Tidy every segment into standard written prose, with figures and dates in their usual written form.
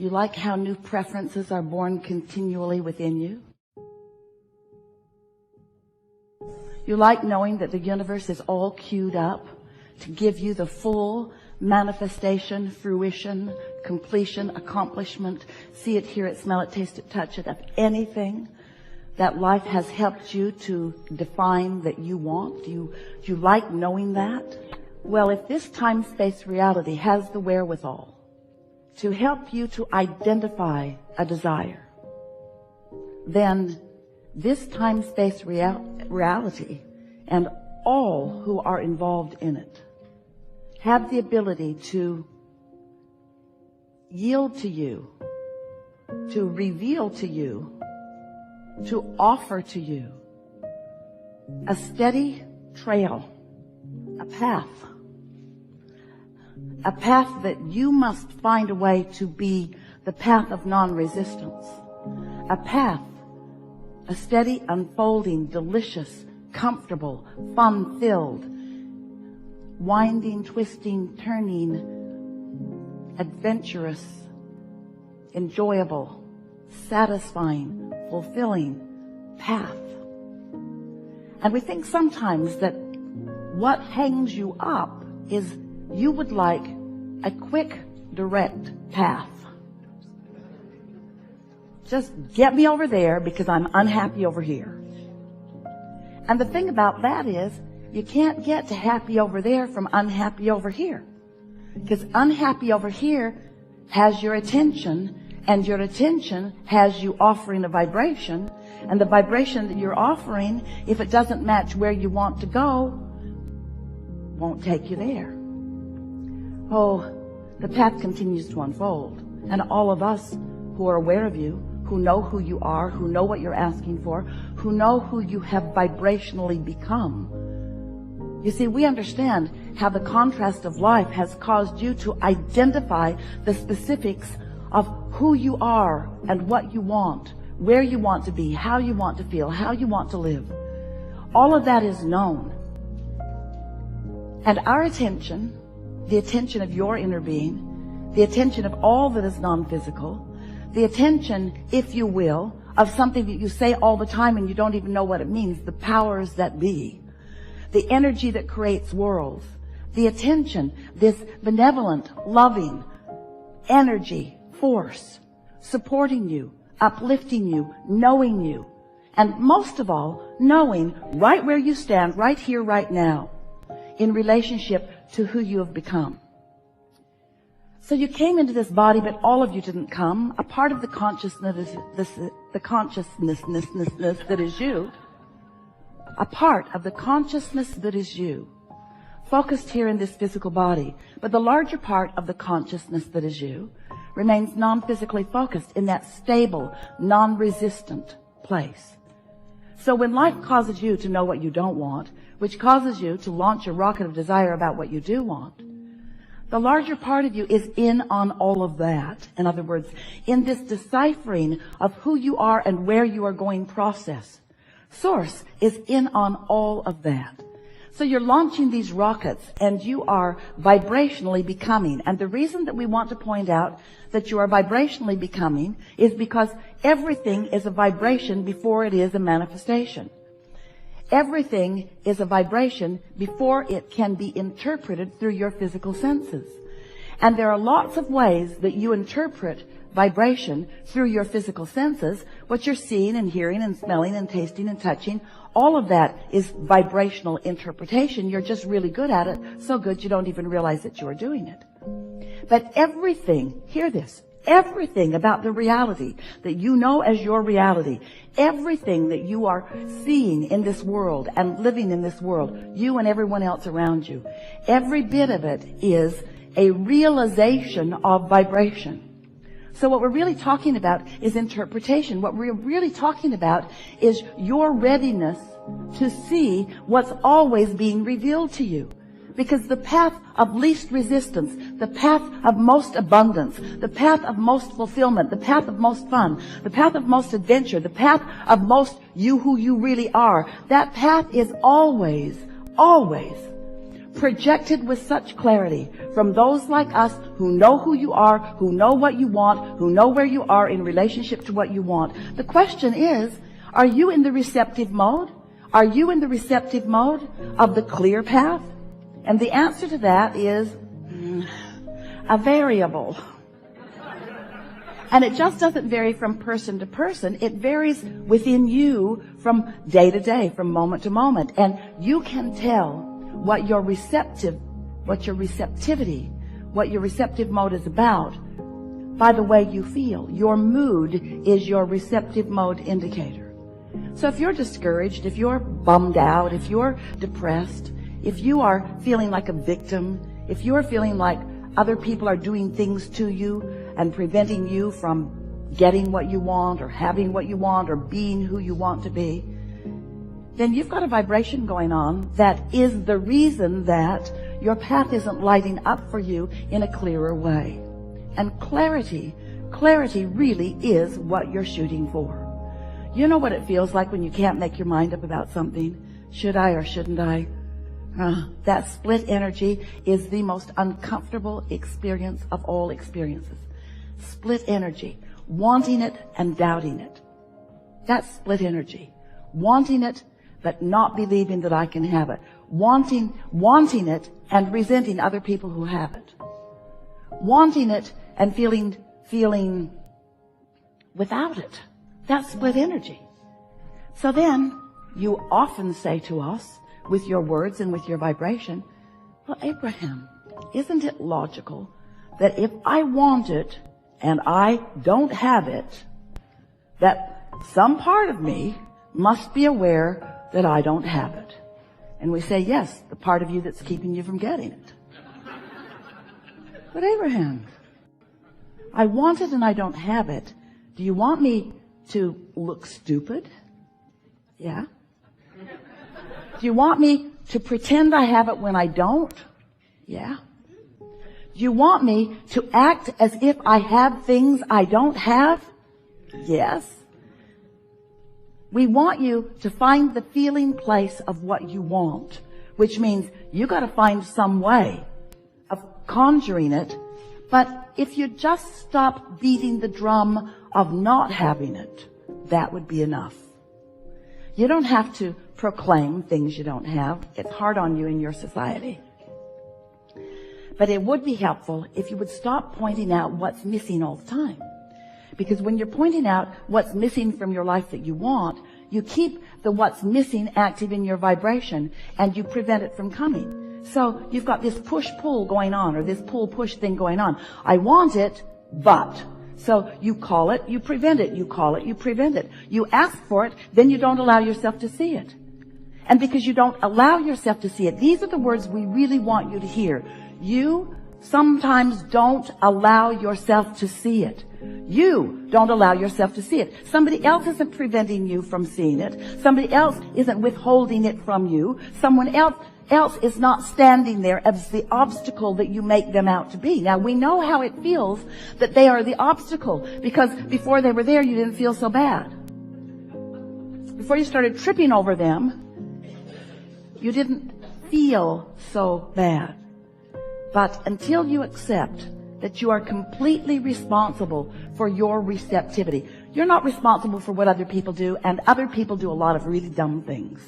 You like how new preferences are born continually within you? You like knowing that the universe is all queued up to give you the full manifestation, fruition, completion, accomplishment, see it, hear it, smell it, taste it, touch it, of anything that life has helped you to define that you want? Do you like knowing that? Well, if this time-space reality has the wherewithal to help you to identify a desire, then this time-space reality and all who are involved in it have the ability to yield to you, to reveal to you, to offer to you a steady trail, a path that you must find a way to be the path of non-resistance, a path, a steady, unfolding, delicious, comfortable, fun-filled, winding, twisting, turning, adventurous, enjoyable, satisfying, fulfilling path. And we think sometimes that what hangs you up is you would like a quick, direct path. Just get me over there because I'm unhappy over here. And the thing about that is you can't get to happy over there from unhappy over here. Because unhappy over here has your attention, and your attention has you offering a vibration, and the vibration that you're offering, if it doesn't match where you want to go, won't take you there. Oh, the path continues to unfold, and all of us who are aware of you, who know who you are, who know what you're asking for, who know who you have vibrationally become. You see, we understand how the contrast of life has caused you to identify the specifics of who you are and what you want, where you want to be, how you want to feel, how you want to live. All of that is known. And our attention, the attention of your inner being, the attention of all that is non-physical, the attention, if you will, of something that you say all the time and you don't even know what it means, the powers that be, the energy that creates worlds, the attention, this benevolent, loving energy, force, supporting you, uplifting you, knowing you, and most of all, knowing right where you stand, right here, right now, in relationship to who you have become. So you came into this body, but all of you didn't come. A part of the consciousness, the consciousness that is you, a part of the consciousness that is you, focused here in this physical body, but the larger part of the consciousness that is you remains non-physically focused in that stable, non-resistant place. So when life causes you to know what you don't want, which causes you to launch a rocket of desire about what you do want, the larger part of you is in on all of that. In other words, in this deciphering of who you are and where you are going process, Source is in on all of that. So you're launching these rockets and you are vibrationally becoming. And the reason that we want to point out that you are vibrationally becoming is because everything is a vibration before it is a manifestation. Everything is a vibration before it can be interpreted through your physical senses. And there are lots of ways that you interpret vibration through your physical senses. What you're seeing and hearing and smelling and tasting and touching, all of that is vibrational interpretation. You're just really good at it, so good you don't even realize that you are doing it. But everything, hear this, everything about the reality that you know as your reality, everything that you are seeing in this world and living in this world, you and everyone else around you, every bit of it is a realization of vibration. So what we're really talking about is interpretation. What we're really talking about is your readiness to see what's always being revealed to you. Because the path of least resistance, the path of most abundance, the path of most fulfillment, the path of most fun, the path of most adventure, the path of most you who you really are, that path is always, always projected with such clarity from those like us who know who you are, who know what you want, who know where you are in relationship to what you want. The question is, are you in the receptive mode? Are you in the receptive mode of the clear path? And the answer to that is a variable. And it just doesn't vary from person to person. It varies within you from day to day, from moment to moment. And you can tell what your receptive mode is about by the way you feel. Your mood is your receptive mode indicator. So if you're discouraged, if you're bummed out, if you're depressed, if you are feeling like a victim, if you're feeling like other people are doing things to you and preventing you from getting what you want or having what you want or being who you want to be, then you've got a vibration going on that is the reason that your path isn't lighting up for you in a clearer way. And clarity really is what you're shooting for. You know what it feels like when you can't make your mind up about something? Should I or shouldn't I? That split energy is the most uncomfortable experience of all experiences. Split energy, wanting it and doubting it. That's split energy. Wanting it, but not believing that I can have it. Wanting it and resenting other people who have it. Wanting it and feeling without it. That's split energy. So then you often say to us, with your words and with your vibration, well, Abraham, isn't it logical that if I want it and I don't have it, that some part of me must be aware that I don't have it? And we say, yes, the part of you that's keeping you from getting it. But Abraham, I want it and I don't have it. Do you want me to look stupid? Yeah. Do you want me to pretend I have it when I don't? Yeah. Do you want me to act as if I have things I don't have? Yes. We want you to find the feeling place of what you want, which means you got to find some way of conjuring it. But if you just stop beating the drum of not having it, that would be enough. You don't have to proclaim things you don't have. It's hard on you in your society. But it would be helpful if you would stop pointing out what's missing all the time. Because when you're pointing out what's missing from your life that you want, you keep the what's missing active in your vibration and you prevent it from coming. So you've got this push-pull going on, or this pull-push thing going on. I want it, but... So you call it, you prevent it. You call it, you prevent it. You ask for it, then you don't allow yourself to see it. And because you don't allow yourself to see it, these are the words we really want you to hear. You sometimes don't allow yourself to see it. You don't allow yourself to see it. Somebody else isn't preventing you from seeing it. Somebody else isn't withholding it from you. Someone else is not standing there as the obstacle that you make them out to be. Now, we know how it feels that they are the obstacle, because before they were there, you didn't feel so bad. Before you started tripping over them, you didn't feel so bad. But until you accept that you are completely responsible for your receptivity, you're not responsible for what other people do, and other people do a lot of really dumb things.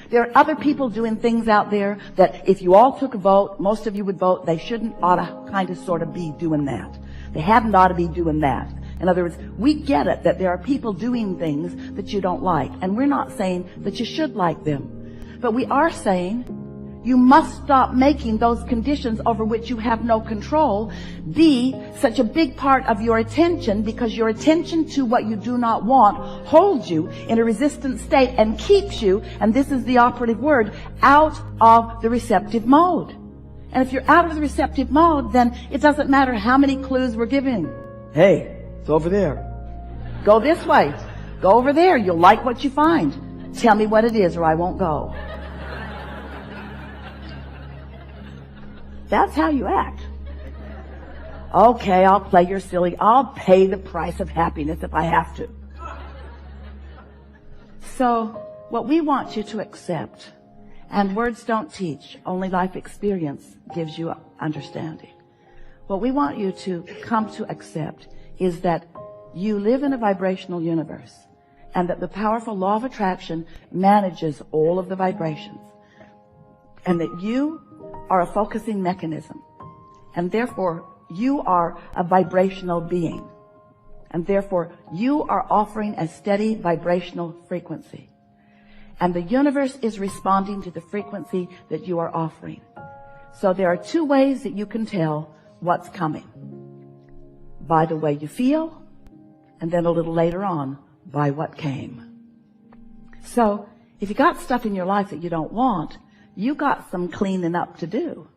There are other people doing things out there that if you all took a vote, most of you would vote, they shouldn't ought to kind of sort of be doing that. They hadn't ought to be doing that. In other words, we get it that there are people doing things that you don't like. And we're not saying that you should like them. But we are saying you must stop making those conditions over which you have no control be such a big part of your attention, because your attention to what you do not want holds you in a resistant state and keeps you, and this is the operative word, out of the receptive mode. And if you're out of the receptive mode, then it doesn't matter how many clues we're giving. Hey, it's over there. Go this way. Go over there. You'll like what you find. Tell me what it is or I won't go. That's how you act. Okay, I'll play your silly. I'll pay the price of happiness if I have to. So what we want you to accept And words don't teach. Only life experience gives you understanding. What we want you to come to accept is that you live in a vibrational universe, and that the powerful law of attraction manages all of the vibrations, and that you are a focusing mechanism, and therefore you are a vibrational being, and therefore you are offering a steady vibrational frequency, and the universe is responding to the frequency that you are offering. So there are two ways that you can tell what's coming: by the way you feel, and then a little later on by what came. So if you got stuff in your life that you don't want, you got some cleaning up to do.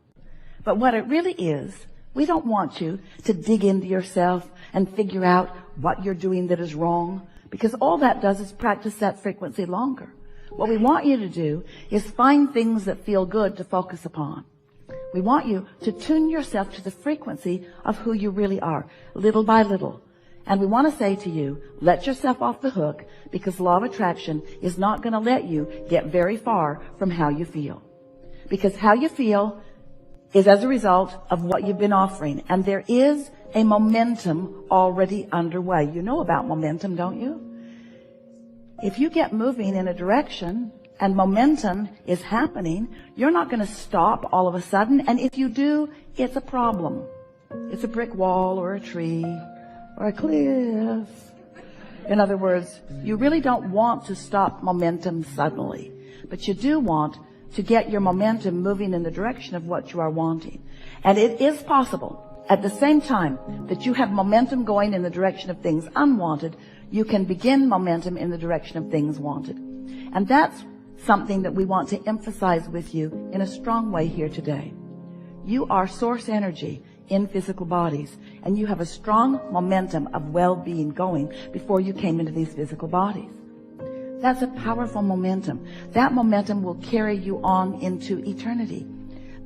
But what it really is, we don't want you to dig into yourself and figure out what you're doing that is wrong, because all that does is practice that frequency longer. What we want you to do is find things that feel good to focus upon. We want you to tune yourself to the frequency of who you really are, little by little. And we want to say to you, let yourself off the hook, because law of attraction is not going to let you get very far from how you feel. Because how you feel is as a result of what you've been offering. And there is a momentum already underway. You know about momentum, don't you? If you get moving in a direction and momentum is happening, you're not going to stop all of a sudden. And if you do, it's a problem. It's a brick wall or a tree or a cliff. In other words, you really don't want to stop momentum suddenly, but you do want to get your momentum moving in the direction of what you are wanting. And it is possible at the same time that you have momentum going in the direction of things unwanted, you can begin momentum in the direction of things wanted. And that's something that we want to emphasize with you in a strong way here today. You are source energy in physical bodies, and you have a strong momentum of well-being going before you came into these physical bodies. That's a powerful momentum. That momentum will carry you on into eternity.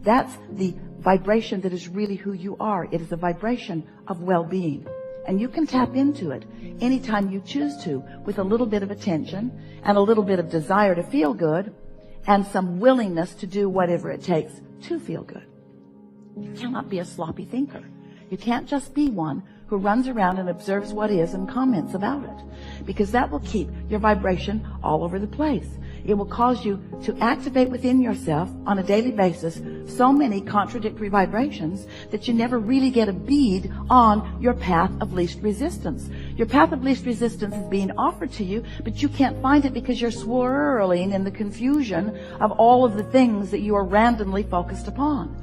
That's the vibration that is really who you are. It is a vibration of well-being. And you can tap into it anytime you choose to, with a little bit of attention and a little bit of desire to feel good and some willingness to do whatever it takes to feel good. You cannot be a sloppy thinker. You can't just be one who runs around and observes what is and comments about it, because that will keep your vibration all over the place. It will cause you to activate within yourself on a daily basis so many contradictory vibrations that you never really get a bead on your path of least resistance. Your path of least resistance is being offered to you, but you can't find it because you're swirling in the confusion of all of the things that you are randomly focused upon.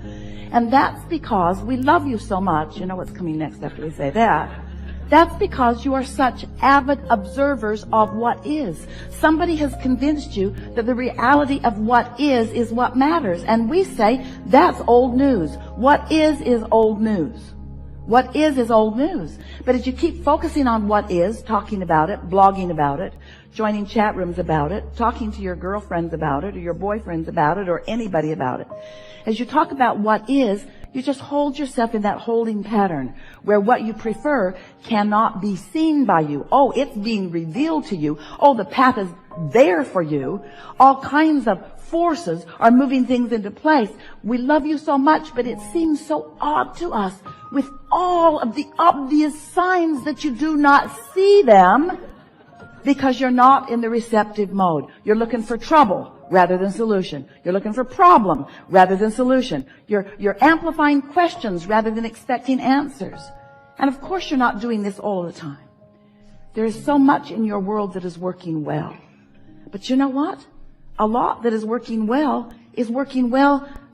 And that's because we love you so much. You know what's coming next after we say that. That's because you are such avid observers of what is. Somebody has convinced you that the reality of what is what matters. And we say, that's old news. What is old news. What is old news. But as you keep focusing on what is, talking about it, blogging about it, joining chat rooms about it, talking to your girlfriends about it, or your boyfriends about it, or anybody about it, as you talk about what is, you just hold yourself in that holding pattern where what you prefer cannot be seen by you. Oh, it's being revealed to you. Oh, the path is there for you. All kinds of forces are moving things into place. We love you so much, but it seems so odd to us with all of the obvious signs that you do not see them because you're not in the receptive mode. You're looking for trouble rather than solution. You're looking for problem rather than solution. You're amplifying questions rather than expecting answers. And of course you're not doing this all the time. There is so much in your world that is working well. But you know what? A lot that is working well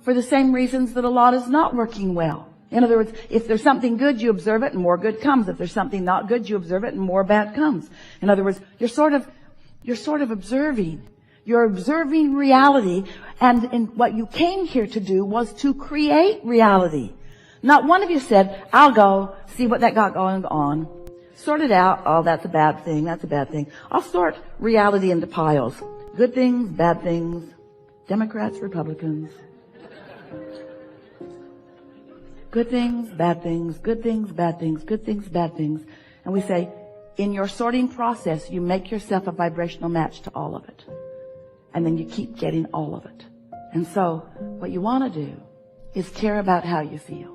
for the same reasons that a lot is not working well. In other words, if there's something good, you observe it and more good comes. If there's something not good, you observe it and more bad comes. In other words, you're sort of observing. You're observing reality, and what you came here to do was to create reality. Not one of you said, I'll go see what that got going on. Sort it out. Oh, that's a bad thing. That's a bad thing. I'll sort reality into piles. Good things, bad things, Democrats, Republicans. Good things, bad things, good things, bad things, good things, bad things. And we say, in your sorting process, you make yourself a vibrational match to all of it. And then you keep getting all of it. And so what you want to do is care about how you feel.